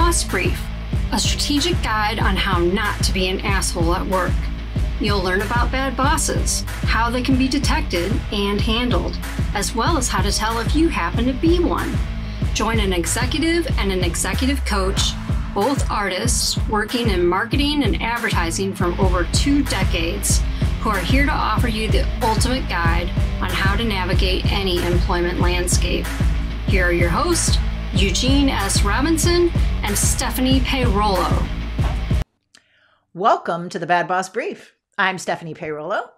Boss Brief, a strategic guide on how not to be an asshole at work. You'll learn about bad bosses, how they can be detected and handled, as well as how to tell if you happen to be one. Join an executive and an executive coach, both artists working in marketing and advertising from over 2 decades, who are here to offer you the ultimate guide on how to navigate any employment landscape. Here are your hosts, Eugene S. Robinson and Stephanie Peirolo. Welcome to the Bad Boss Brief. I'm Stephanie Peirolo.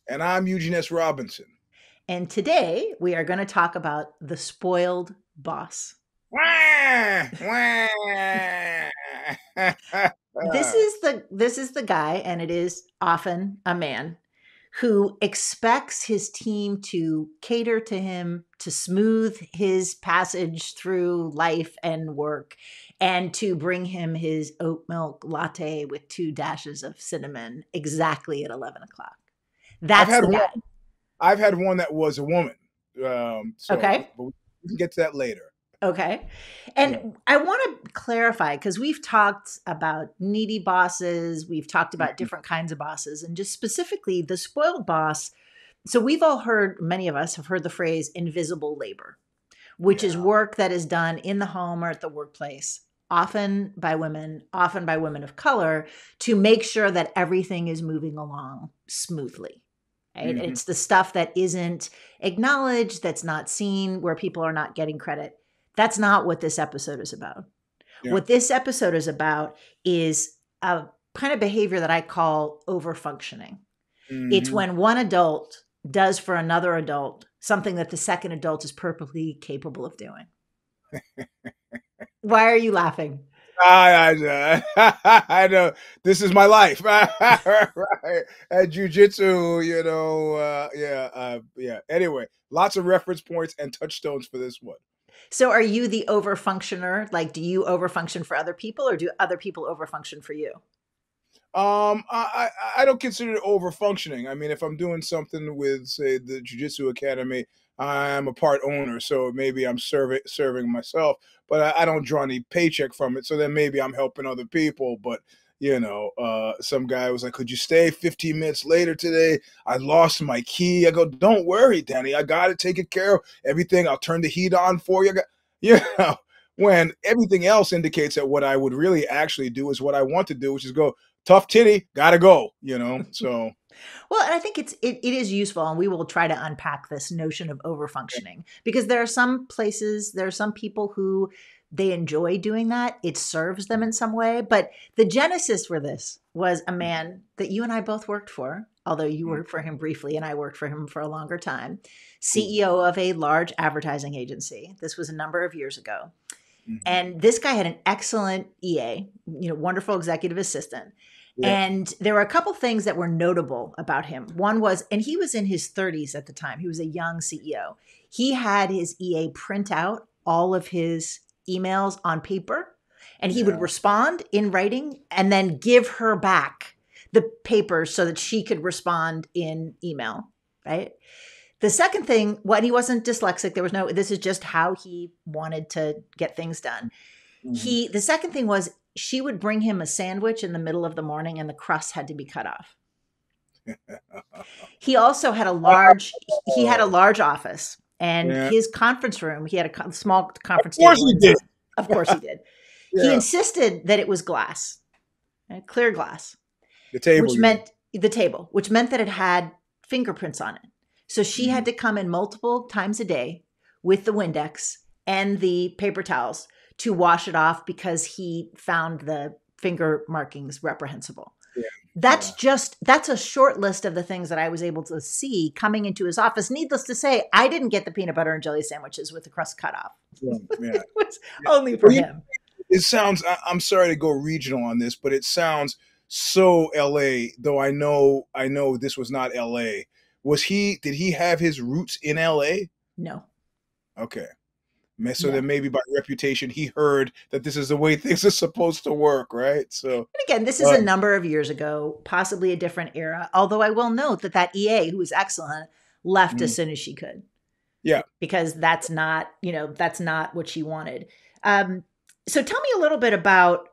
And I'm Eugene S. Robinson. And today we are going to talk about the spoiled boss. This is the guy, and it is often a man, who expects his team to cater to him, to smooth his passage through life and work, and to bring him his oat milk latte with 2 dashes of cinnamon exactly at 11 o'clock. That's the guy. I've had one that was a woman. Okay. But we can get to that later. Okay. And I want to clarify, because we've talked about needy bosses, we've talked about different kinds of bosses, and just specifically the spoiled boss. So we've all heard, many of us have heard the phrase invisible labor, which is work that is done in the home or at the workplace, often by women of color, to make sure that everything is moving along smoothly. Right? Mm-hmm. It's the stuff that isn't acknowledged, that's not seen, where people are not getting credit. That's not what this episode is about. Yeah. What this episode is about is a kind of behavior that I call overfunctioning. Mm-hmm. It's when one adult does for another adult something that the second adult is perfectly capable of doing. Why are you laughing? I know. This is my life. Right. At jiu-jitsu, Anyway, lots of reference points and touchstones for this one. So are you the overfunctioner? Like, do you overfunction for other people, or do other people overfunction for you? I don't consider it overfunctioning. I mean, if I'm doing something with, say, the Jiu-Jitsu Academy, I'm a part owner, so maybe I'm serving myself, but I don't draw any paycheck from it. So then maybe I'm helping other people. But some guy was like, "Could you stay 15 minutes later today? I lost my key." I go, "Don't worry, Danny. I got it taken care of. Everything. I'll turn the heat on for you." When everything else indicates that what I would really actually do is what I want to do, which is go, tough titty, gotta go. So. Well, and I think it is useful, and we will try to unpack this notion of overfunctioning, because there are some people who they enjoy doing that. It serves them in some way. But the genesis for this was a man that you and I both worked for, although you worked for him briefly and I worked for him for a longer time, CEO of a large advertising agency. This was a number of years ago. Mm-hmm. And this guy had an excellent EA, wonderful executive assistant. Yeah. And there were a couple things that were notable about him. One was, and he was in his 30s at the time. He was a young CEO. He had his EA print out all of his emails on paper, and he would respond in writing and then give her back the papers so that she could respond in email, right? The second thing, he wasn't dyslexic. This is just how he wanted to get things done. Mm-hmm. The second thing was, she would bring him a sandwich in the middle of the morning and the crust had to be cut off. He also had a large office, and his conference room, he had a small conference table. Of course he did. Yeah. He insisted that it was glass, clear glass. The table. Which meant that it had fingerprints on it. So she had to come in multiple times a day with the Windex and the paper towels to wash it off, because he found the finger markings reprehensible. Yeah. That's a short list of the things that I was able to see coming into his office. Needless to say, I didn't get the peanut butter and jelly sandwiches with the crust cut off. Yeah. It was only for him. It sounds, I'm sorry to go regional on this, but it sounds so LA, though I know this was not LA. Did he have his roots in LA? No. Okay. So then maybe by reputation, he heard that this is the way things are supposed to work, right? So, and again, this is a number of years ago, possibly a different era. Although I will note that EA, who was excellent, left as soon as she could. Yeah. Because that's not what she wanted. So tell me a little bit about,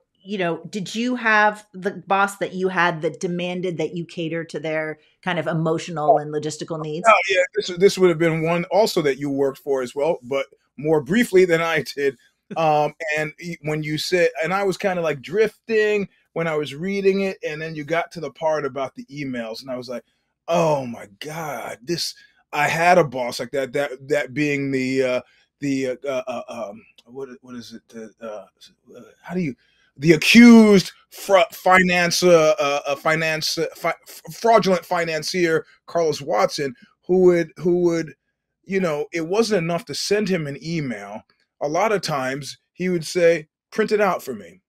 did you have the boss that you had that demanded that you cater to their kind of emotional and logistical needs? Oh yeah, this would have been one also that you worked for as well, but more briefly than I did. And when you said, and I was kind of like drifting when I was reading it, and then you got to the part about the emails, and I was like, oh my god, this. I had a boss like that. That being what is it? How do you the accused fraudulent financier Carlos Watson, who would it wasn't enough to send him an email. A lot of times he would say, print it out for me.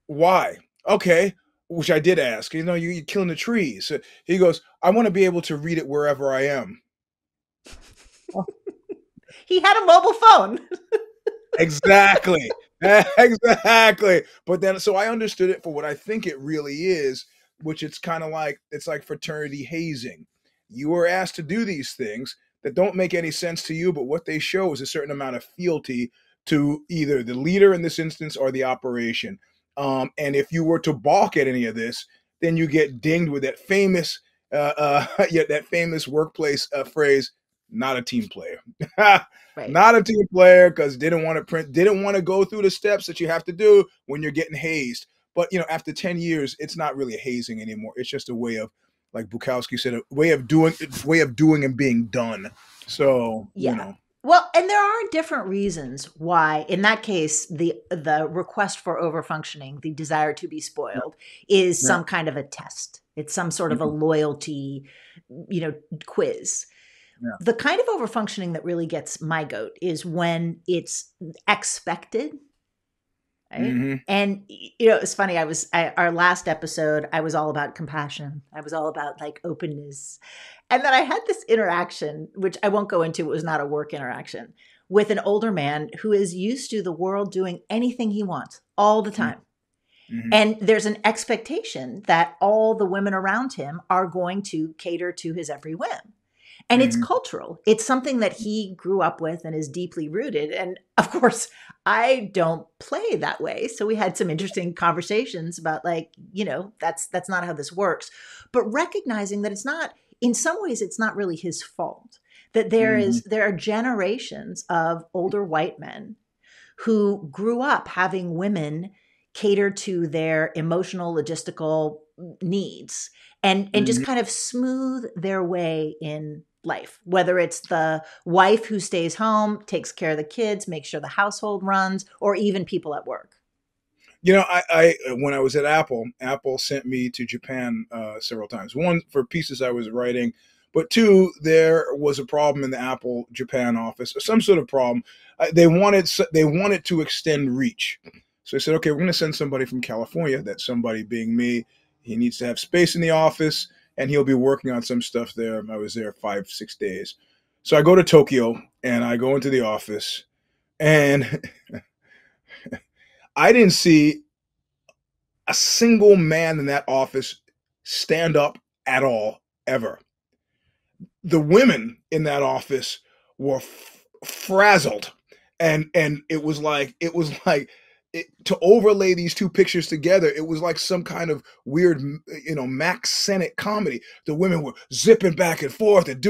Why? Okay, which I did ask. You're killing the trees. So he goes, I want to be able to read it wherever I am. He had a mobile phone. Exactly. Exactly. But then, so I understood it for what I think it really is, which it's like fraternity hazing. You are asked to do these things that don't make any sense to you, but what they show is a certain amount of fealty to either the leader in this instance or the operation. And if you were to balk at any of this, then you get dinged with that famous, that famous workplace phrase, not a team player. Right. Not a team player, because didn't want to go through the steps that you have to do when you're getting hazed. But after 10 years, it's not really a hazing anymore. It's just a way of, like Bukowski said, a way of doing and being done. So yeah. Well, and there are different reasons why, in that case, the request for overfunctioning, the desire to be spoiled, is some kind of a test. It's some sort of a loyalty, quiz. Yeah. The kind of overfunctioning that really gets my goat is when it's expected. Right? Mm-hmm. And it's funny. Our last episode, I was all about compassion. I was all about like openness. And then I had this interaction, which I won't go into. It was not a work interaction, with an older man who is used to the world doing anything he wants all the time. Mm-hmm. And there's an expectation that all the women around him are going to cater to his every whim. And it's cultural. It's something that he grew up with and is deeply rooted. And of course, I don't play that way. So we had some interesting conversations about that's not how this works. But recognizing that in some ways, it's not really his fault. That there are generations of older white men who grew up having women cater to their emotional, logistical needs and just kind of smooth their way in life, whether it's the wife who stays home, takes care of the kids, makes sure the household runs, or even people at work. I when I was at Apple sent me to Japan several times. One, for pieces I was writing, but two, there was a problem in the Apple Japan office, some sort of problem. They wanted to extend reach. So I said, okay, we're going to send somebody from California. That somebody being me. He needs to have space in the office, and he'll be working on some stuff there. I was there 5-6 days. So I go to Tokyo, and I go into the office, and I didn't see a single man in that office stand up at all, ever. The women in that office were frazzled, and it was like to overlay these two pictures together, it was like some kind of weird, Max Sennett comedy. The women were zipping back and forth and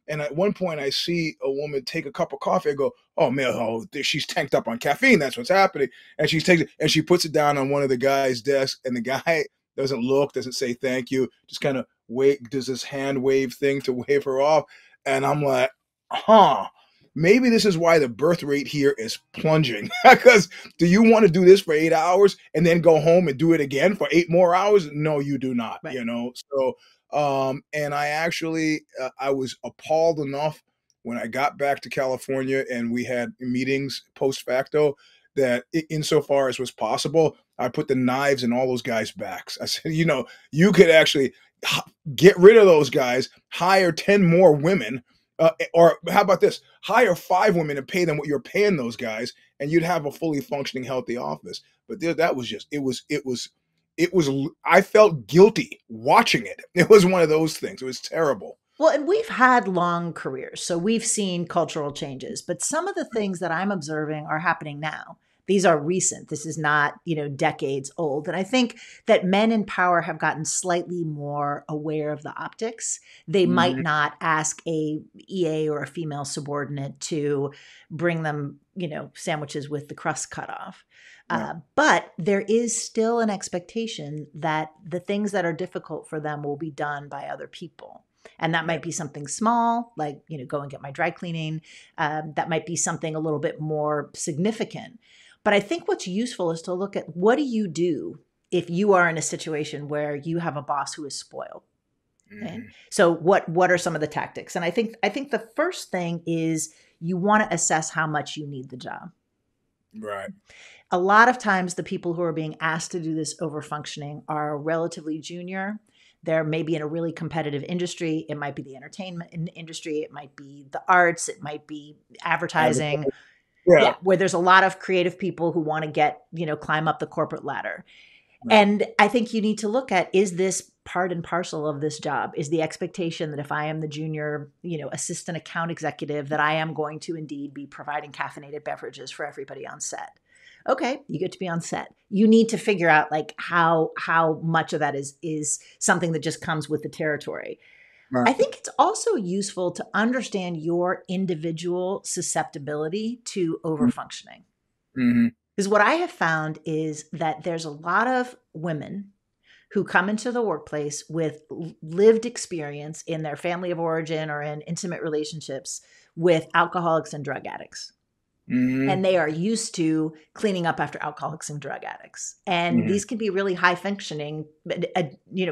and at one point I see a woman take a cup of coffee and go, oh man, she's tanked up on caffeine. That's what's happening. And she puts it down on one of the guy's desks, and the guy doesn't look, doesn't say thank you, just kind of does this hand wave thing to wave her off. And I'm like, maybe this is why the birth rate here is plunging. Because do you want to do this for 8 hours and then go home and do it again for 8 more hours? No, you do not. Right. So, and I actually, I was appalled enough when I got back to California and we had meetings post facto that insofar as was possible, I put the knives in all those guys' backs. I said, you could actually get rid of those guys, hire 10 more women, or how about this? Hire 5 women and pay them what you're paying those guys, and you'd have a fully functioning, healthy office. But that was just, it was, I felt guilty watching it. It was one of those things. It was terrible. Well, and we've had long careers, so we've seen cultural changes, but some of the things that I'm observing are happening now These are recent. This is not, decades old. And I think that men in power have gotten slightly more aware of the optics. They might not ask a EA or a female subordinate to bring them, sandwiches with the crust cut off. But there is still an expectation that the things that are difficult for them will be done by other people. And that might be something small, like, go and get my dry cleaning. That might be something a little bit more significant. But I think what's useful is to look at, what do you do if you are in a situation where you have a boss who is spoiled? Okay? So what are some of the tactics? And I think the first thing is you want to assess how much you need the job. Right. A lot of times the people who are being asked to do this overfunctioning are relatively junior. They're maybe in a really competitive industry. It might be the entertainment industry. It might be the arts. It might be advertising. Yeah, where there's a lot of creative people who want to get, climb up the corporate ladder. Right. And I think you need to look at, is this part and parcel of this job? Is the expectation that if I am the junior, assistant account executive, that I am going to indeed be providing caffeinated beverages for everybody on set? Okay, you get to be on set. You need to figure out like how much of that is something that just comes with the territory. Right. I think it's also useful to understand your individual susceptibility to overfunctioning. Because what I have found is that there's a lot of women who come into the workplace with lived experience in their family of origin or in intimate relationships with alcoholics and drug addicts. And they are used to cleaning up after alcoholics and drug addicts. And these can be really high functioning,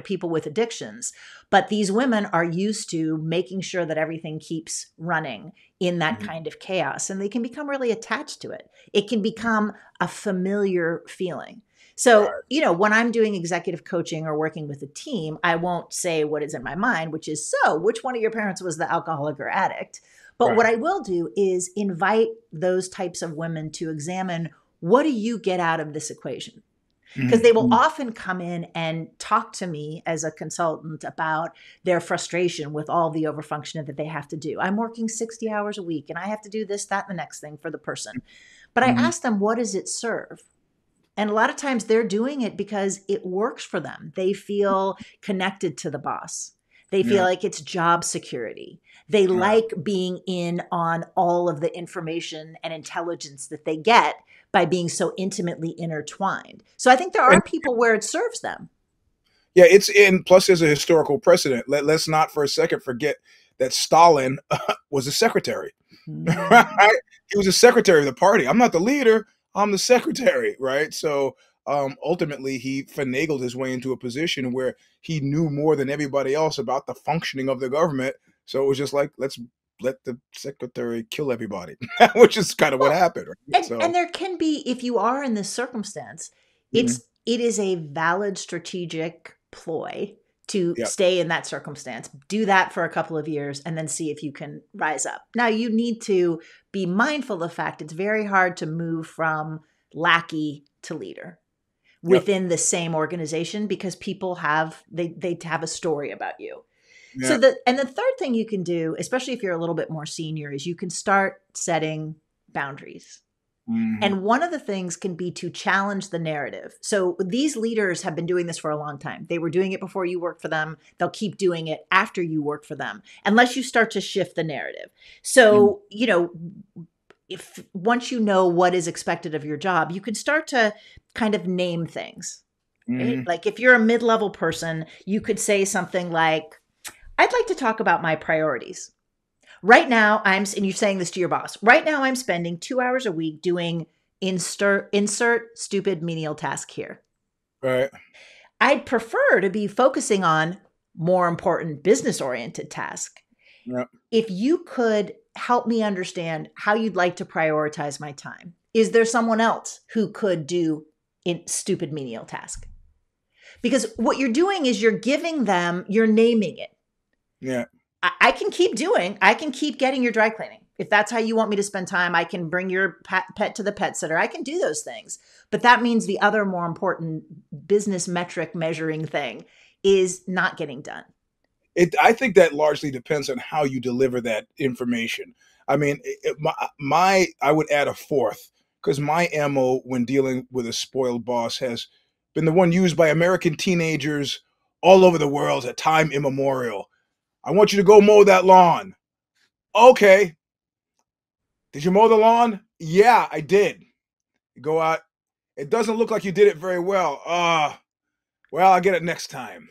people with addictions. But these women are used to making sure that everything keeps running in that kind of chaos. And they can become really attached to it. It can become a familiar feeling. So, when I'm doing executive coaching or working with a team, I won't say what is in my mind, which is, so which one of your parents was the alcoholic or addict? But what I will do is invite those types of women to examine, what do you get out of this equation? Because they will often come in and talk to me as a consultant about their frustration with all the overfunctioning that they have to do. I'm working 60 hours a week and I have to do this, that, and the next thing for the person. But I ask them, what does it serve? And a lot of times they're doing it because it works for them. They feel connected to the boss. They feel like it's job security. They like being in on all of the information and intelligence that they get by being so intimately intertwined. So I think there are people where it serves them. Yeah, plus there's a historical precedent. Let's not for a second forget that Stalin was a secretary. Right? He was a secretary of the party. I'm not the leader. I'm the secretary, right? So ultimately, he finagled his way into a position where he knew more than everybody else about the functioning of the government. So it was just like, let's let the secretary kill everybody, which is kind of what happened. Right? And there can be, if you are in this circumstance, it is a valid strategic ploy to stay in that circumstance. Do that for a couple of years and then see if you can rise up. Now, you need to be mindful of the fact it's very hard to move from lackey to leader within the same organization, because people they have a story about you. So the third thing you can do, especially if you're a little bit more senior, is you can start setting boundaries. And one of the things can be to challenge the narrative. So these leaders have been doing this for a long time. They were doing it before you worked for them. They'll keep doing it after you work for them, unless you start to shift the narrative. So, if once you know what is expected of your job, you can start to kind of name things. Right? Like if you're a mid-level person, you could say something like, I'd like to talk about my priorities. Right now, and you're saying this to your boss, right now I'm spending 2 hours a week doing insert stupid menial task here. Right. I'd prefer to be focusing on more important business-oriented task. Yep. If you could help me understand how you'd like to prioritize my time. Is there someone else who could do stupid menial task? Because what you're doing is you're naming it. Yeah. I can keep getting your dry cleaning. If that's how you want me to spend time, I can bring your pet to the pet sitter. I can do those things. But that means the other more important business metric measuring thing is not getting done. I think that largely depends on how you deliver that information. I mean, I would add a fourth because my MO when dealing with a spoiled boss has been the one used by American teenagers all over the world at time immemorial. I want you to go mow that lawn. Okay. Did you mow the lawn? Yeah, I did. You go out. It doesn't look like you did it very well. Well, I'll get it next time.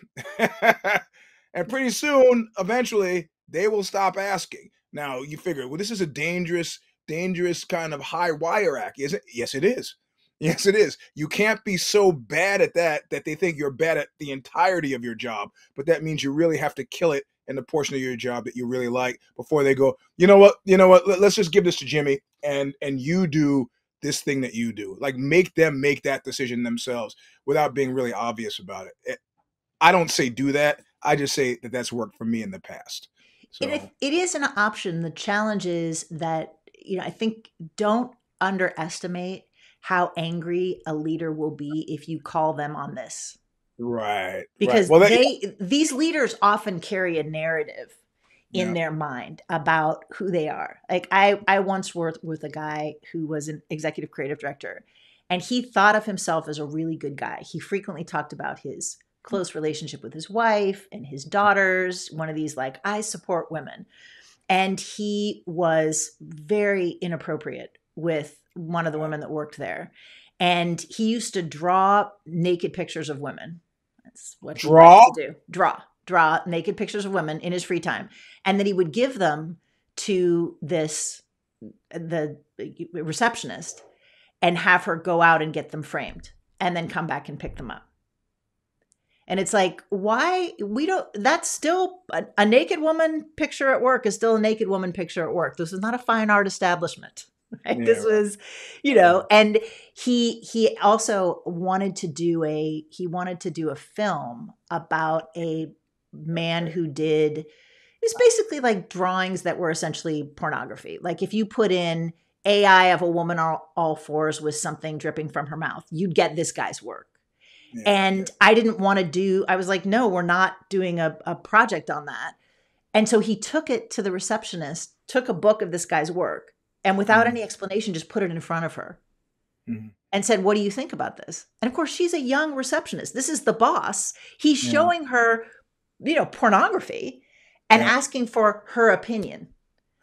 And pretty soon, eventually, they will stop asking. Now, you figure, well, this is a dangerous, dangerous kind of high wire act, is it? Yes, it is. Yes, it is. You can't be so bad at that they think you're bad at the entirety of your job. But that means you really have to kill it in the portion of your job that you really like before they go, you know what? Let's just give this to Jimmy and you do this thing that you do. Like, make them make that decision themselves without being really obvious about it. I don't say do that. I just say that that's worked for me in the past. So It is an option. The challenge is that, I think, don't underestimate how angry a leader will be if you call them on this. Right. Because Well, these leaders often carry a narrative in their mind about who they are. Like I once worked with a guy who was an executive creative director, and he thought of himself as a really good guy. He frequently talked about his close relationship with his wife and his daughters, one of these like, I support women. And he was very inappropriate with one of the women that worked there. And he used to draw naked pictures of women. That's what he liked to do. Draw naked pictures of women in his free time. And then he would give them to the receptionist and have her go out and get them framed and then come back and pick them up. And it's like, why that's still a naked woman picture at work is still a naked woman picture at work. This is not a fine art establishment. Right? Yeah. This was, and he also wanted to do a film about a man who did, it's basically like drawings that were essentially pornography. Like if you put in AI of a woman on all fours with something dripping from her mouth, you'd get this guy's work. Yeah, and I didn't want to I was like, no, we're not doing a project on that. And so he took it to the receptionist, took a book of this guy's work, and without any explanation, just put it in front of her and said, what do you think about this? And of course, she's a young receptionist. This is the boss. He's showing her, pornography and asking for her opinion.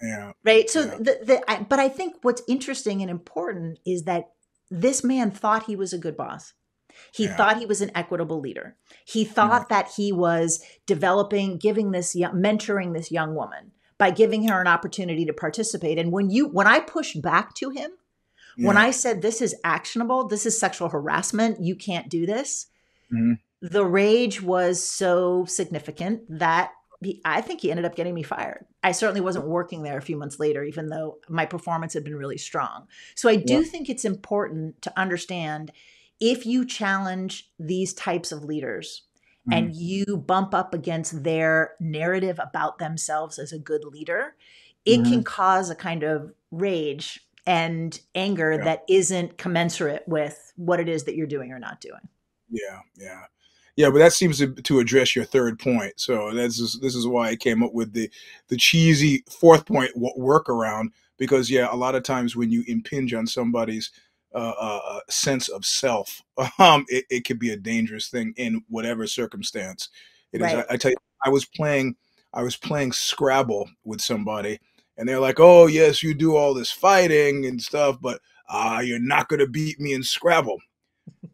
Yeah. Right. So, but I think what's interesting and important is that this man thought he was a good boss. He thought he was an equitable leader. He thought that he was mentoring this young woman by giving her an opportunity to participate. And when I pushed back to him, when I said, this is actionable, this is sexual harassment, you can't do this, the rage was so significant that I think he ended up getting me fired. I certainly wasn't working there a few months later, even though my performance had been really strong. So I do think it's important to understand, if you challenge these types of leaders and you bump up against their narrative about themselves as a good leader, it can cause a kind of rage and anger that isn't commensurate with what it is that you're doing or not doing. Yeah, but that seems to address your third point. So this is why I came up with the cheesy fourth point workaround, because a lot of times when you impinge on somebody's sense of self, it could be a dangerous thing in whatever circumstance it is. I tell you, I was playing Scrabble with somebody, and they're like, "Oh yes, you do all this fighting and stuff, but you're not going to beat me in Scrabble."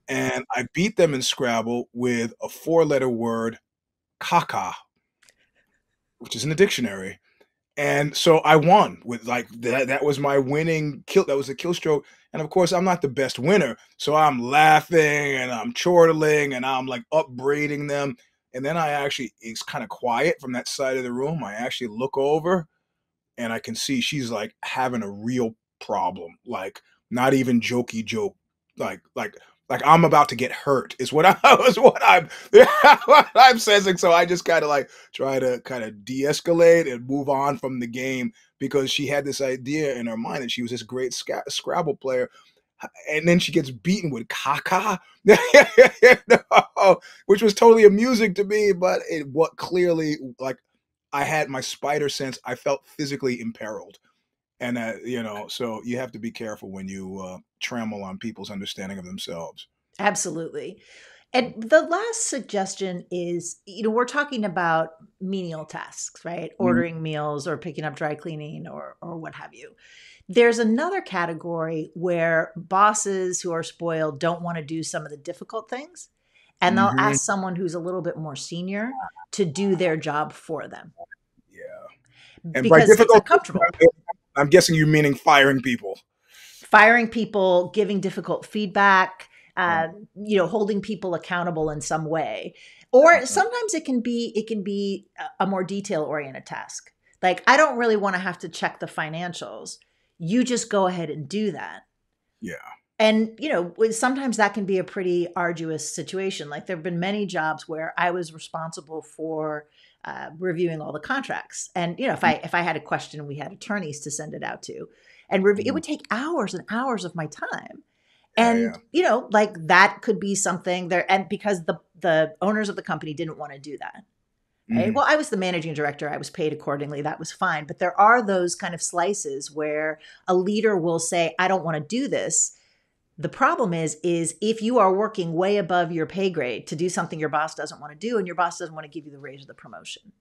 And I beat them in Scrabble with a 4-letter word, caca, which is in the dictionary. And so I won with like that. That was my winning kill. That was a kill stroke. And of course, I'm not the best winner. So I'm laughing and I'm chortling and I'm like upbraiding them. And then it's kind of quiet from that side of the room. I actually look over and I can see she's like having a real problem. Like not even jokey joke. Like I'm about to get hurt is what I'm sensing. So I just kind of like try to kind of de-escalate and move on from the game, because she had this idea in her mind that she was this great Scrabble player, and then she gets beaten with caca, which was totally amusing to me, but what clearly, like, I had my spider sense. I felt physically imperiled. And so you have to be careful when you trammel on people's understanding of themselves. Absolutely. And the last suggestion is, we're talking about menial tasks, right? Mhm. Ordering meals or picking up dry cleaning or what have you. There's another category where bosses who are spoiled don't want to do some of the difficult things, and they'll Mhm. ask someone who's a little bit more senior to do their job for them Yeah. And by because it's difficult, uncomfortable. I'm guessing you meaning firing people. Firing people, giving difficult feedback, Right. holding people accountable in some way. Or Uh, sometimes it can be a more detail oriented task. Like, I don't really want to have to check the financials. You just go ahead and do that. yeah. And, sometimes that can be a pretty arduous situation. Like, there have been many jobs where I was responsible for reviewing all the contracts. And, if I had a question, we had attorneys to send it out to. And it Mhm. would take hours and hours of my time. Yeah. And, Yeah. like, that could be something there. And because the owners of the company didn't want to do that. Right. Mhm. Well, I was the managing director. I was paid accordingly. That was fine. But there are those kind of slices where a leader will say, I don't want to do this. The problem is if you are working way above your pay grade to do something your boss doesn't want to do, and your boss doesn't want to give you the raise or the promotion.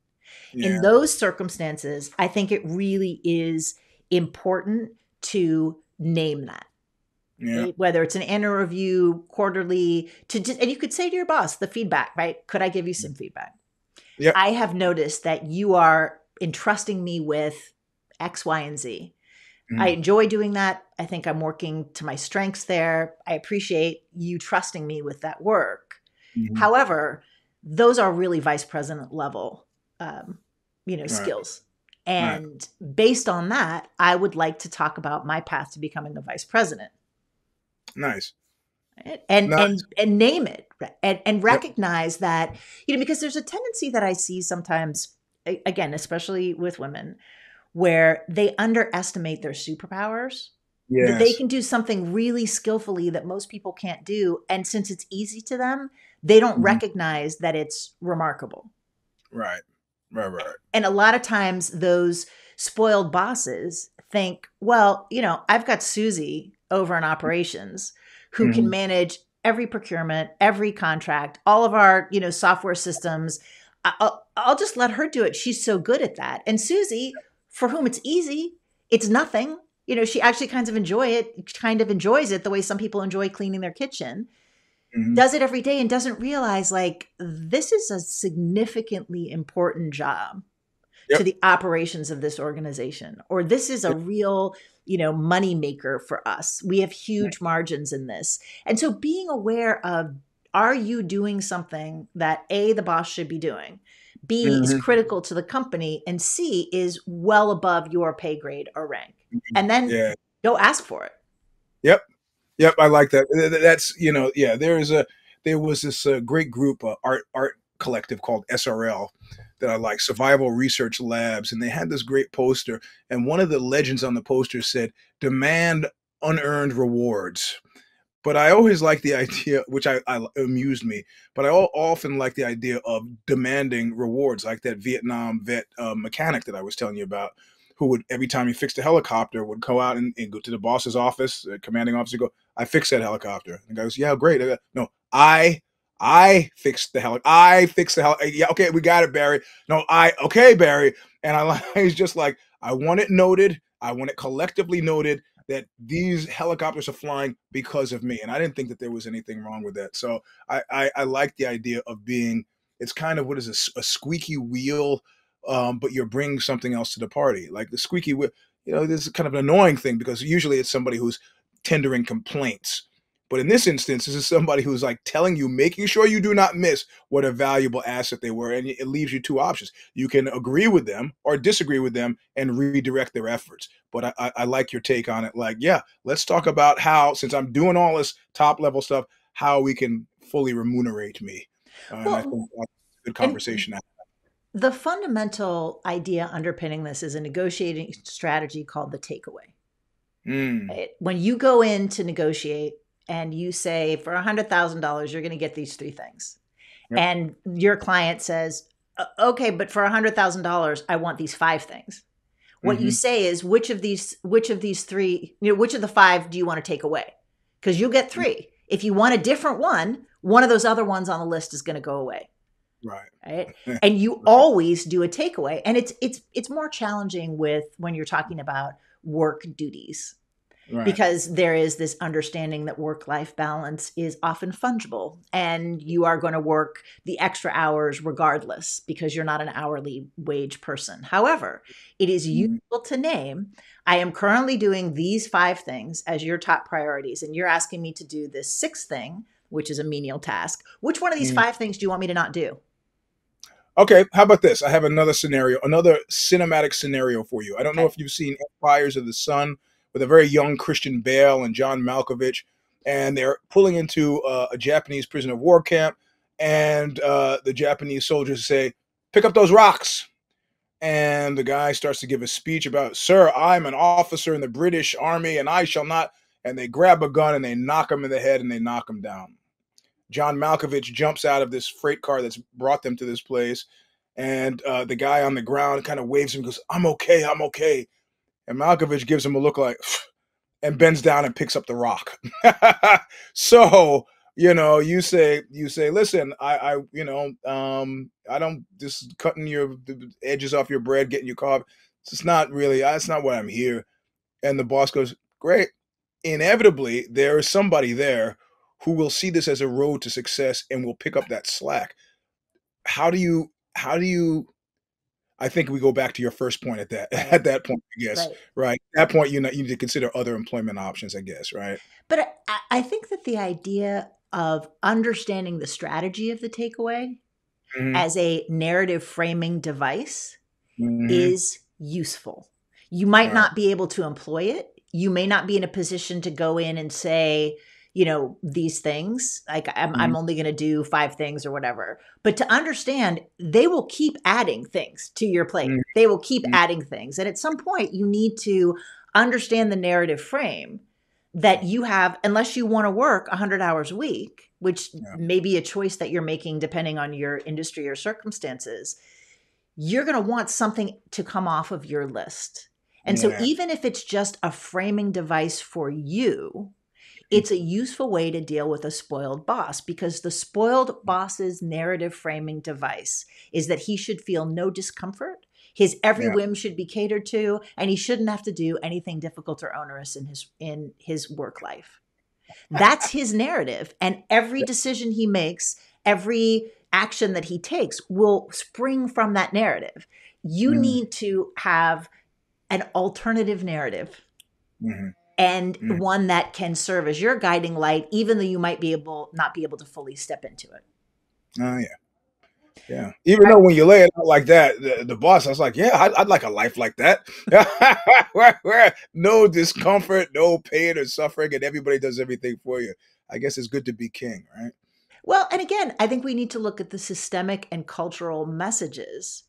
In Yeah. those circumstances, I think it really is important to name that. Yeah. Right? Whether it's an annual review, quarterly, and you could say to your boss, the feedback, right? Could I give you some feedback? Yep. I have noticed that you are entrusting me with X, Y, and Z. I Mhm. enjoy doing that. I think I'm working to my strengths there. I appreciate you trusting me with that work. Mhm. However, those are really vice president level, Right. skills. Right. And based on that, I would like to talk about my path to becoming a vice president, Nice. right? And Nice. and name it, and Yep. recognize that, because there's a tendency that I see sometimes, again, especially with women, where they underestimate their superpowers, that they Yes. can do something really skillfully that most people can't do. And since it's easy to them, they don't Mhm. recognize that it's remarkable. Right. Right. Right. And a lot of times those spoiled bosses think, well, I've got Susie over in operations who can Mhm. manage every procurement, every contract, all of our, software systems. I'll just let her do it. She's so good at that. And Susie, for whom it's easy, it's nothing. She actually kind of enjoys it the way some people enjoy cleaning their kitchen, Mhm. does it every day and doesn't realize, like, this is a significantly important job to Yep. the operations of this organization, or this is a Yep. real, money maker for us. We have huge margins in this. And so being aware of, are you doing something that A, the boss should be doing, B, is Mhm. critical to the company, and C, is well above your pay grade or rank? And then Yeah. go ask for it. Yep. Yep, I like that. That's yeah. There was this great group, art collective called SRL that I like, Survival Research Labs, and they had this great poster, and one of the legends on the poster said, "Demand unearned rewards." But I always like the idea, which I amused me. But I often like the idea of demanding rewards, like that Vietnam vet mechanic that I was telling you about, who would every time he fixed a helicopter would go out and go to the boss's office, the commanding officer, go, "I fixed that helicopter." And the guy goes, "Yeah, great." I go, "No, I fixed the heli. I fixed the heli. Yeah, okay, we got it, Barry. No, okay, Barry." And he's just like, I want it noted. I want it collectively noted that these helicopters are flying because of me. And I didn't think that there was anything wrong with that. So I like the idea of being, it's kind of, what is a squeaky wheel, but you're bringing something else to the party. Like the squeaky wheel, this is kind of an annoying thing because usually it's somebody who's tendering complaints. But in this instance, this is somebody who's like telling you, making sure you do not miss what a valuable asset they were. And it leaves you two options. You can agree with them or disagree with them and redirect their efforts. But I like your take on it. Like, yeah, let's talk about how, since I'm doing all this top level stuff, how we can fully remunerate me. And I Well, think that's a good and conversation. the fundamental idea underpinning this is a negotiating strategy called the takeaway. Mm, Right? When you go in to negotiate and you say, for $100,000, you're going to get these three things. yep. And your client says, okay, but for $100,000, I want these five things. What you say is which of these three, which of the five do you want to take away? Because you'll get three. If you want a different one of those other ones on the list is going to go away. Right. And you always do a takeaway. And it's more challenging when you're talking about work duties. Right. Because there is this understanding that work-life balance is often fungible and you are going to work the extra hours regardless because you're not an hourly wage person. However, it is useful to name, I am currently doing these 5 things as your top priorities, and you're asking me to do this 6th thing, which is a menial task. Which one of these 5 things do you want me to not do? Okay, how about this? I have another scenario, another cinematic scenario for you. I don't know if you've seen Empires of the Sun with a very young Christian Bale and John Malkovich, and they're pulling into a Japanese prisoner of war camp, and the Japanese soldiers say, "Pick up those rocks." And the guy starts to give a speech about, "Sir, I'm an officer in the British Army, and I shall not." And they grab a gun and they knock him in the head and they knock him down. John Malkovich jumps out of this freight car that's brought them to this place, and the guy on the ground kind of waves him and goes, "I'm okay, I'm okay." And Malkovich gives him a look like, and bends down and picks up the rock. So, you say, "Listen, I don't just cutting the edges off your bread, getting your car. It's not really, that's not what I'm here." And the boss goes, "Great." Inevitably, there is somebody there who will see this as a road to success and will pick up that slack. How do you, I think we go back to your first point at that point, I guess, right? At that point, you need to consider other employment options, I guess, right? But I think that the idea of understanding the strategy of the takeaway as a narrative framing device is useful. You might not be able to employ it. You may not be in a position to go in and say, these things, like I'm only going to do 5 things or whatever. But to understand, they will keep adding things to your plate. They will keep adding things. And at some point, you need to understand the narrative frame that you have, unless you want to work 100 hours a week, which may be a choice that you're making depending on your industry or circumstances. You're going to want something to come off of your list. And so even if it's just a framing device for you, it's a useful way to deal with a spoiled boss, because the spoiled boss's narrative framing device is that he should feel no discomfort. His every whim should be catered to, and he shouldn't have to do anything difficult or onerous in his work life. That's his narrative. And every decision he makes, every action that he takes will spring from that narrative. You need to have an alternative narrative. And one that can serve as your guiding light, even though you might not be able to fully step into it. Oh, yeah. Even though when you lay it out like that, the boss, I was like, yeah, I'd like a life like that. where no discomfort, no pain or suffering, and everybody does everything for you. I guess it's good to be king, right? Well, and again, I think we need to look at the systemic and cultural messages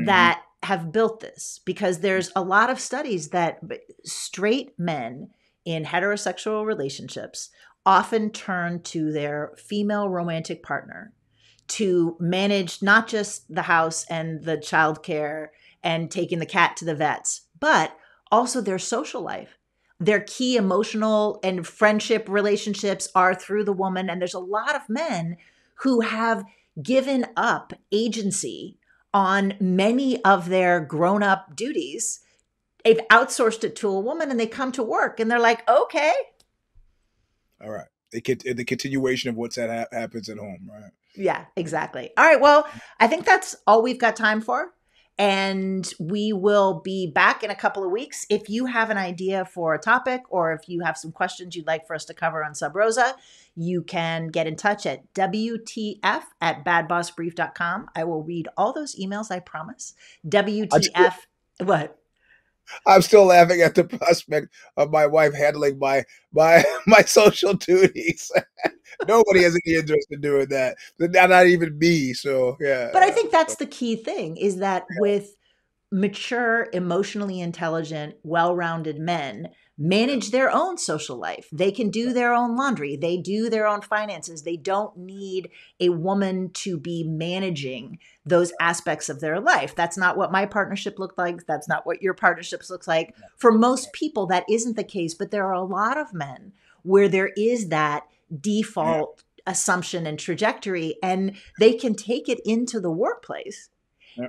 that have built this, because there's a lot of studies that straight men in heterosexual relationships often turn to their female romantic partner to manage not just the house and the childcare and taking the cat to the vets, but also their social life. Their key emotional and friendship relationships are through the woman. And there's a lot of men who have given up agency on many of their grown-up duties. They've outsourced it to a woman, and they come to work and they're like, okay. All right. The continuation of what's happens at home, right? Yeah, exactly. All right. Well, I think that's all we've got time for. And we will be back in a couple of weeks. If you have an idea for a topic, or if you have some questions you'd like for us to cover on Sub Rosa, you can get in touch at WTF@badbossbrief.com. I will read all those emails, I promise. WTF, what? I'm still laughing at the prospect of my wife handling my social duties. Nobody has any interest in doing that. Not even me. So, yeah. But I think that's the key thing, is that with mature, emotionally intelligent, well-rounded men, manage their own social life. They can do their own laundry. They do their own finances. They don't need a woman to be managing those aspects of their life. That's not what my partnership looked like. That's not what your partnerships look like. For most people, that isn't the case, but there are a lot of men where there is that default assumption and trajectory, and they can take it into the workplace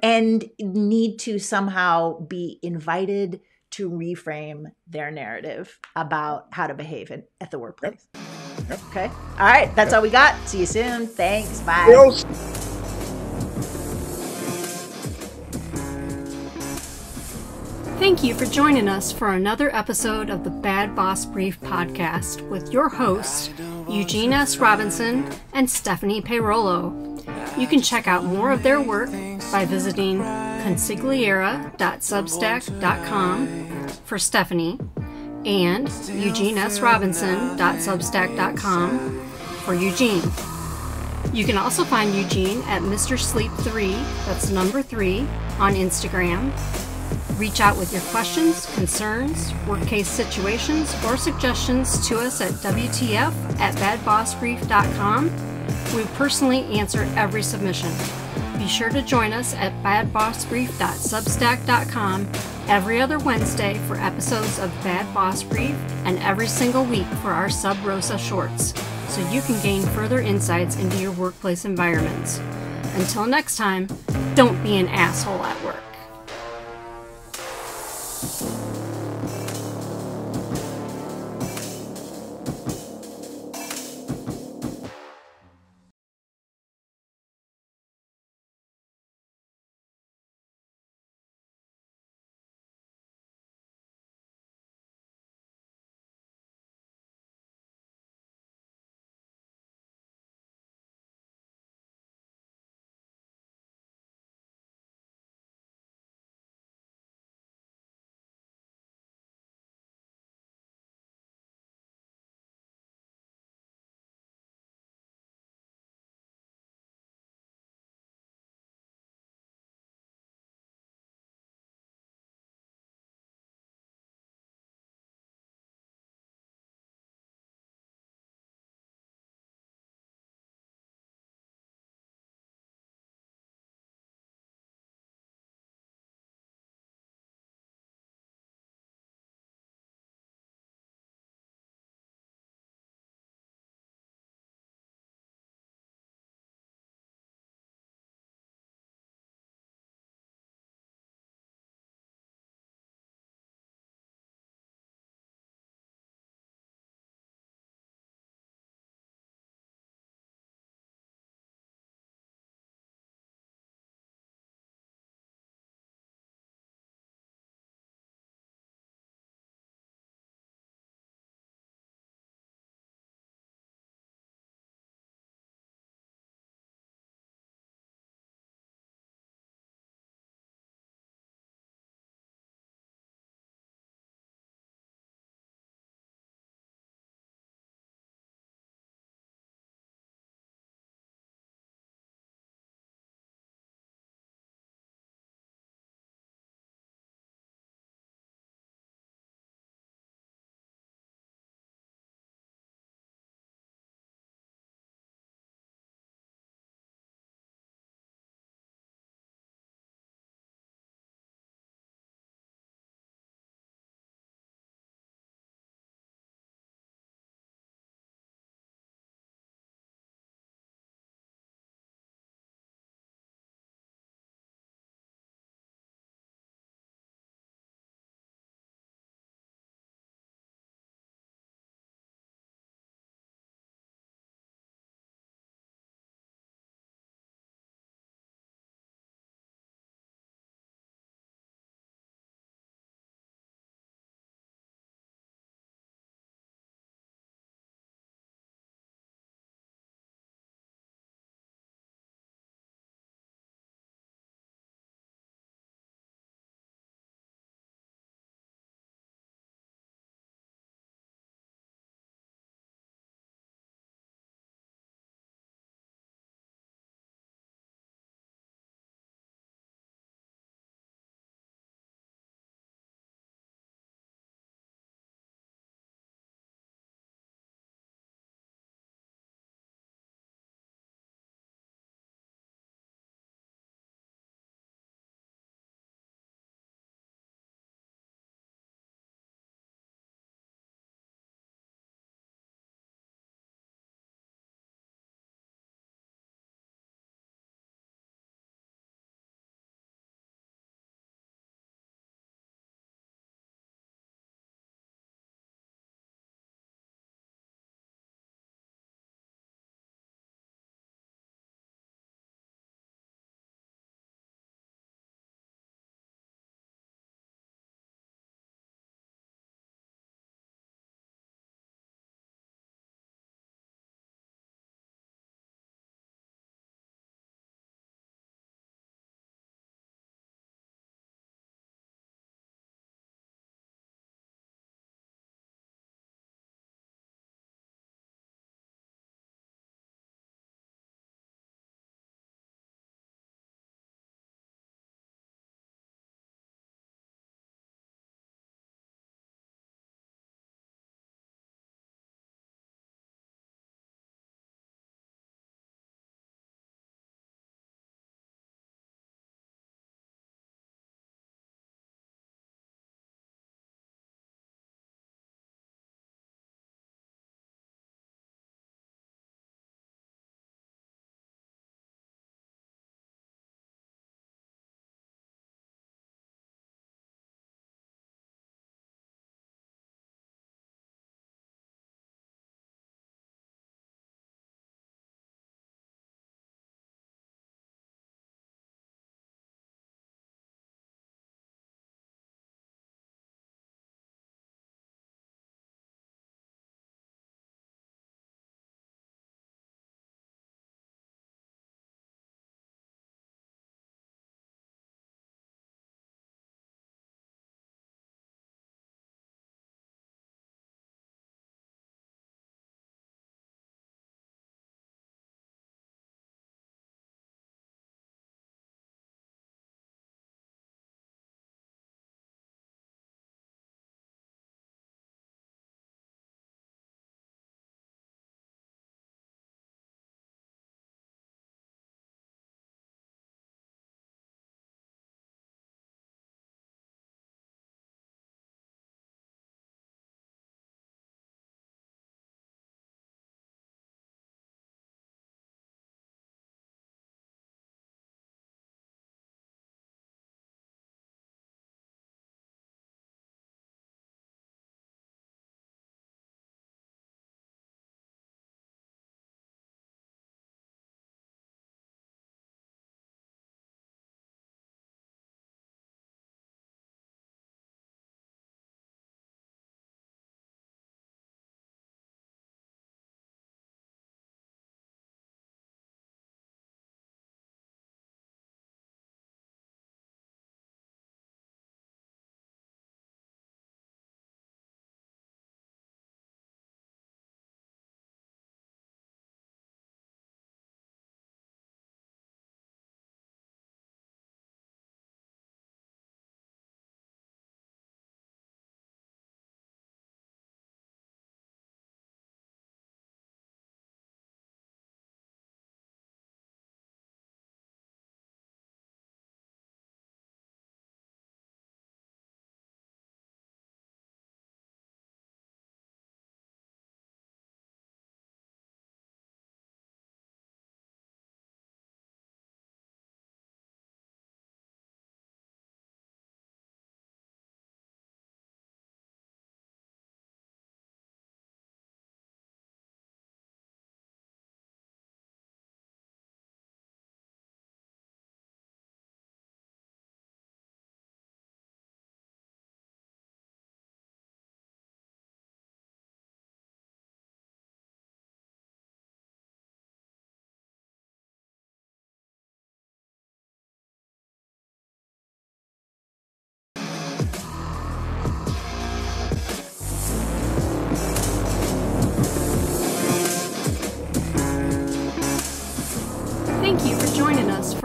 and need to somehow be invited to reframe their narrative about how to behave at the workplace. Okay. All right. That's all we got. See you soon. Thanks. Bye. Thank you for joining us for another episode of the Bad Boss Brief podcast with your hosts, Eugene S. Robinson and Stephanie Peirolo. You can check out more of their work by visiting consigliera.substack.com for Stephanie and eugenesrobinson.substack.com for Eugene. You can also find Eugene at Mr. Sleep 3, that's number 3, on Instagram. Reach out with your questions, concerns, work case situations, or suggestions to us at WTF@badbossbrief.com. We personally answer every submission. Be sure to join us at badbossbrief.substack.com every other Wednesday for episodes of Bad Boss Brief and every single week for our Sub Rosa shorts, so you can gain further insights into your workplace environments. Until next time, don't be an asshole at work.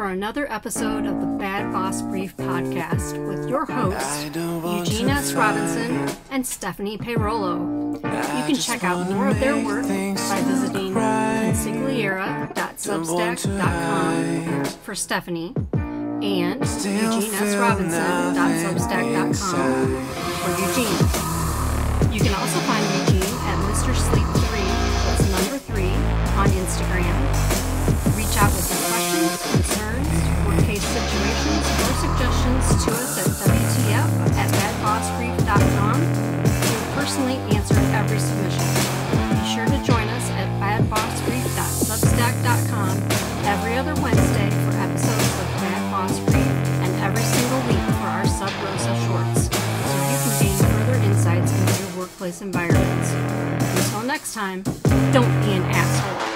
for another episode of the Bad Boss Brief podcast with your hosts, Eugene S. Robinson and Stephanie Peirolo. You can check out more of their work by visiting consigliera.substack.com for Stephanie and eugenesrobinson.substack.com for Eugene. You can also find Eugene at Mr. Sleep 3, that's number 3, on Instagram. Reach out with your questions, concerns, work case situations, or suggestions to us at WTF@badbossbrief.com. We'll personally answer every submission. Be sure to join us at badbossbrief.substack.com every other Wednesday for episodes of Bad Boss Brief and every single week for our Sub Rosa shorts, so you can gain further insights into your workplace environments. Until next time, don't be an asshole.